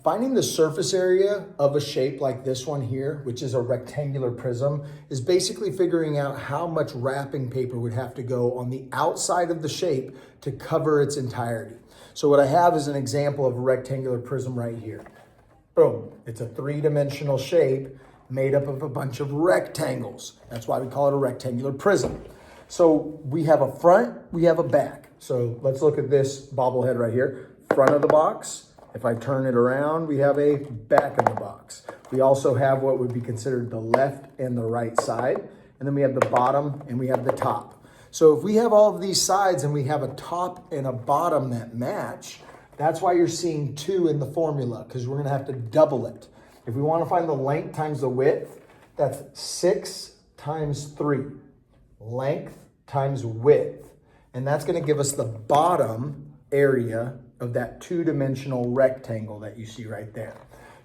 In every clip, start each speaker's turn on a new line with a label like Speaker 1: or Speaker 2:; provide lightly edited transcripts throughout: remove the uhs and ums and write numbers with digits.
Speaker 1: Finding the surface area of a shape like this one here, which is a rectangular prism, is basically figuring out how much wrapping paper would have to go on the outside of the shape to cover its entirety. So what I have is an example of a rectangular prism right here. Boom, it's a three-dimensional shape made up of a bunch of rectangles. That's why we call it a rectangular prism. So we have a front, we have a back. So let's look at this bobblehead right here. Front of the box. If I turn it around, we have a back of the box. We also have what would be considered the left and the right side. And then we have the bottom and we have the top. So if we have all of these sides and we have a top and a bottom that match, that's why you're seeing 2 in the formula, because we're gonna have to double it. If we wanna find the length times the width, that's 6 times 3. Length times width. And that's gonna give us the bottom area of that 2-dimensional rectangle that you see right there.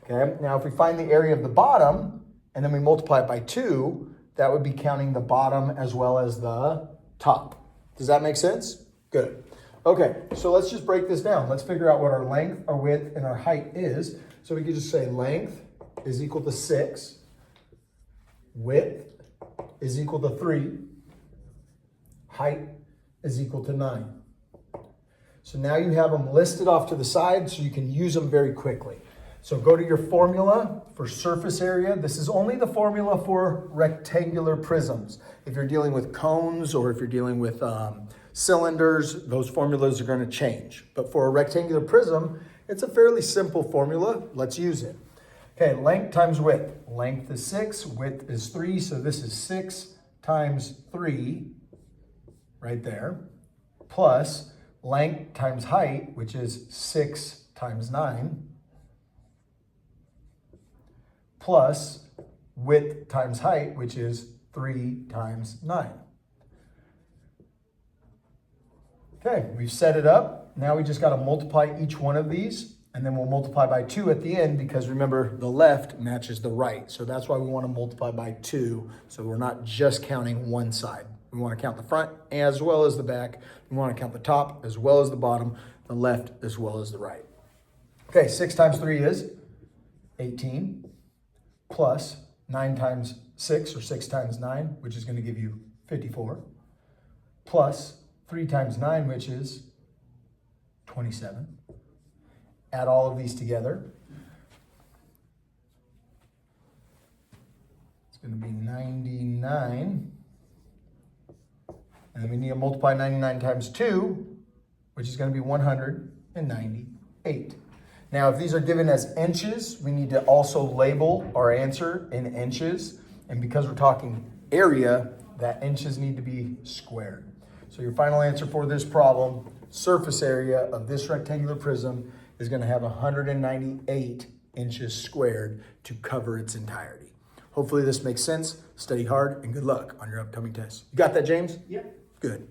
Speaker 1: Okay, now if we find the area of the bottom and then we multiply it by 2, that would be counting the bottom as well as the top. Does that make sense? Good. Okay, so let's just break this down. Let's figure out what our length, our width, and our height is. So we could just say length is equal to 6, width is equal to 3, height is equal to 9. So now you have them listed off to the side so you can use them very quickly. So go to your formula for surface area. This is only the formula for rectangular prisms. If you're dealing with cones or if you're dealing with cylinders, those formulas are going to change. But for a rectangular prism, it's a fairly simple formula. Let's use it. Okay, length times width. Length is 6, width is 3, so this is 6 times 3 right there, plus length times height, which is 6 times 9, plus width times height, which is 3 times 9. Okay, we've set it up. Now we just got to multiply each one of these, and then we'll multipy by 2 at the end, because remember, the left matches the right. So that's why we want to multiply by 2, so we're not just counting one side. We want to count the front as well as the back. We want to count the top as well as the bottom, the left as well as the right. Okay, 6 times 3 is 18, plus 9 times 6, or 6 times 9, which is going to give you 54, plus 3 times 9, which is 27. Add all of these together. It's going to be 99. And then we need to multiply 99 times 2, which is going to be 198. Now, if these are given as inches, we need to also label our answer in inches. And because we're talking area, that inches need to be squared. So your final answer for this problem, surface area of this rectangular prism is going to have 198 inches squared to cover its entirety. Hopefully this makes sense. Study hard and good luck on your upcoming test. You got that, James?
Speaker 2: Yep.
Speaker 1: Good.